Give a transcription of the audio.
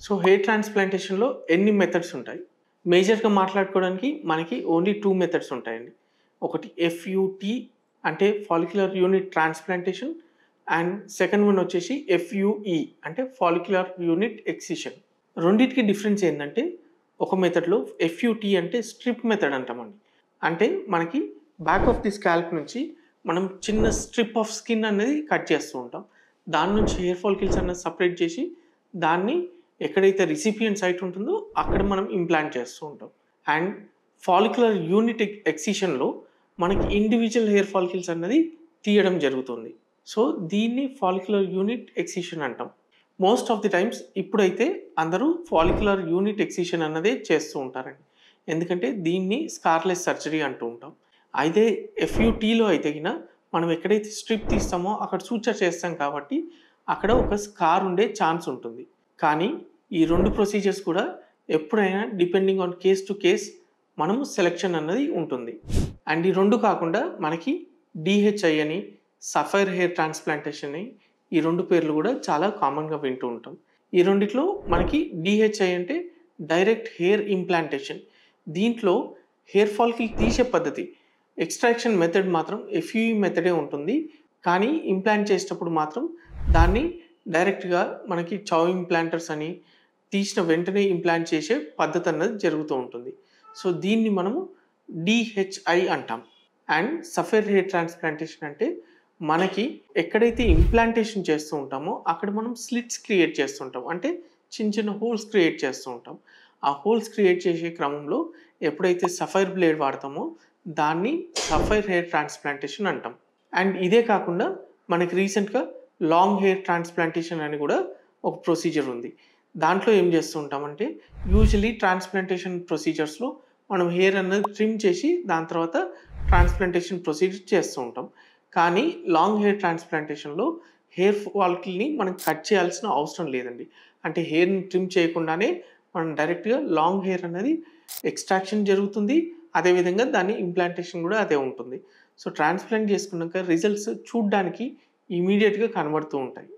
So hair ట్రాన్స్‌ప్లాంటేషన్‌లో ఎన్ని methods ఉంటాయి? మేజర్‌గా మాట్లాడుకోవడానికి మనకి ఓన్లీ 2 మెథడ్స్ ఉంటాయండి. ఒకటి ఎఫ్‌యుటీ అంటే follicular unit transplantation and second one వచ్చేసి ఎఫ్‌యుఈ అంటే ఫాలిక్యులర్ యూనిట్ ఎక్సిషన్. రెండిటికి డిఫరెన్స్ ఏందంటే ఒక మెథడ్‌లో ఎఫ్‌యుటీ అంటే స్ట్రిప్ మెథడ్ అంటామండి. అంటే మనకి బ్యాక్ ఆఫ్ ది స్కాల్ప్ నుంచి మనం చిన్న స్ట్రిప్ ఆఫ్ స్కిన్ అనేది కట్ చేస్తూ ఉంటాం. దాని నుంచి హెయిర్ ఫాలికల్స్ అన్నది సెపరేట్ చేసి దాన్ని ఎక్కడైతే రిసిపియెంట్ సైట్ ఉంటుందో అక్కడ మనం ఇంప్లాంట్ చేస్తూ ఉంటాం. అండ్ ఫాలిక్యులర్ యూనిట్ ఎక్సిషన్‌లో మనకి ఇండివిడ్యువల్ హెయిర్ ఫాలికల్స్ అన్నది తీయడం జరుగుతుంది. సో, దీన్ని ఫాలిక్యులర్ యూనిట్ ఎక్సిషన్ అంటాం. మోస్ట్ ఆఫ్ ది టైమ్స్ ఇప్పుడైతే అందరూ ఫాలిక్యులర్ యూనిట్ ఎక్సిషన్ అన్నదే చేస్తూ ఉంటారండి. ఎందుకంటే దీన్ని స్కార్‌లెస్ సర్జరీ అంటూ ఉంటాం. అయితే ఎఫ్‌యుటీలో అయితే గిన మనం ఎక్కడైతే స్ట్రిప్ తీస్తామో అక్కడ సూచర్ చేస్తాం కాబట్టి అక్కడ ఒక స్కార్ ఉండే ఛాన్స్ ఉంటుంది. కానీ ఈ 2 ప్రొసీజర్స్ కూడా ఎప్పుడైనా depending on case to case మనము సెలక్షన్ అన్నది ఉంటుంది. అండ్ ఈ 2 కాకుండా మనకి డీహెచ్ఐ అని, సఫైర్ హెయిర్ ట్రాన్స్‌ప్లాంటేషన్ అని ఈ 2 పేర్లు కూడా చాలా కామన్‌గా వింటూ ఉంటాం. ఈ రెండిట్లో మనకి డీహెచ్ఐ అంటే డైరెక్ట్ హెయిర్ ఇంప్లాంటేషన్. దీంట్లో హెయిర్ ఫాలికల్ తీసే పద్ధతి ఎక్స్‌ట్రాక్షన్ మెథడ్ మాత్రం ఎఫ్‌యుఈ మెథడే ఉంటుంది. కానీ ఇంప్లాంట్ చేసేటప్పుడు మాత్రం దాన్ని డైరెక్ట్‌గా మనకి చౌ ఇంప్లాంటర్స్ అని తీసిన వెంటనే ఇంప్లాంట్ చేసే పద్ధతి అన్నది జరుగుతూ ఉంటుంది. సో, దీన్ని మనము డీహెచ్ఐ అంటాం. అండ్ సఫైర్ హెయిర్ ట్రాన్స్‌ప్లాంటేషన్ అంటే మనకి ఎక్కడైతే ఇంప్లాంటేషన్ చేస్తూ ఉంటామో అక్కడ మనం స్లిట్స్ క్రియేట్ చేస్తుంటాం. అంటే చిన్న చిన్న హోల్స్ క్రియేట్ చేస్తూ ఉంటాం. ఆ హోల్స్ క్రియేట్ చేసే క్రమంలో ఎప్పుడైతే సఫైర్ బ్లేడ్ వాడతామో దాన్ని సఫైర్ హెయిర్ ట్రాన్స్‌ప్లాంటేషన్ అంటాం. అండ్ ఇదే కాకుండా మనకి రీసెంట్‌గా లాంగ్ హెయిర్ ట్రాన్స్‌ప్లాంటేషన్ అని కూడా ఒక ప్రొసీజర్ ఉంది. దాంట్లో ఏం చేస్తూ ఉంటామంటే యూజువల్లీ ట్రాన్స్‌ప్లాంటేషన్ ప్రొసీజర్స్‌లో మనం హెయిర్ అన్నది ట్రిమ్ చేసి దాని తర్వాత ట్రాన్స్‌ప్లాంటేషన్ ప్రొసీజర్ చేస్తూ ఉంటాం. కానీ లాంగ్ హెయిర్ ట్రాన్స్‌ప్లాంటేషన్‌లో హెయిర్ ఫాలికల్‌ని మనం కట్ చేయాల్సిన అవసరం లేదండి. అంటే హెయిర్‌ని ట్రిమ్ చేయకుండానే మనం డైరెక్ట్‌గా లాంగ్ హెయిర్ అనేది ఎక్స్‌ట్రాక్షన్ జరుగుతుంది. అదేవిధంగా దాని ఇంప్లాంటేషన్ కూడా అదే ఉంటుంది. సో, ట్రాన్స్‌ప్లాంట్ చేసుకున్నాక రిజల్ట్స్ చూడ్డానికి ఇమ్మీడియేట్‌గా కనబడుతూ ఉంటాయి.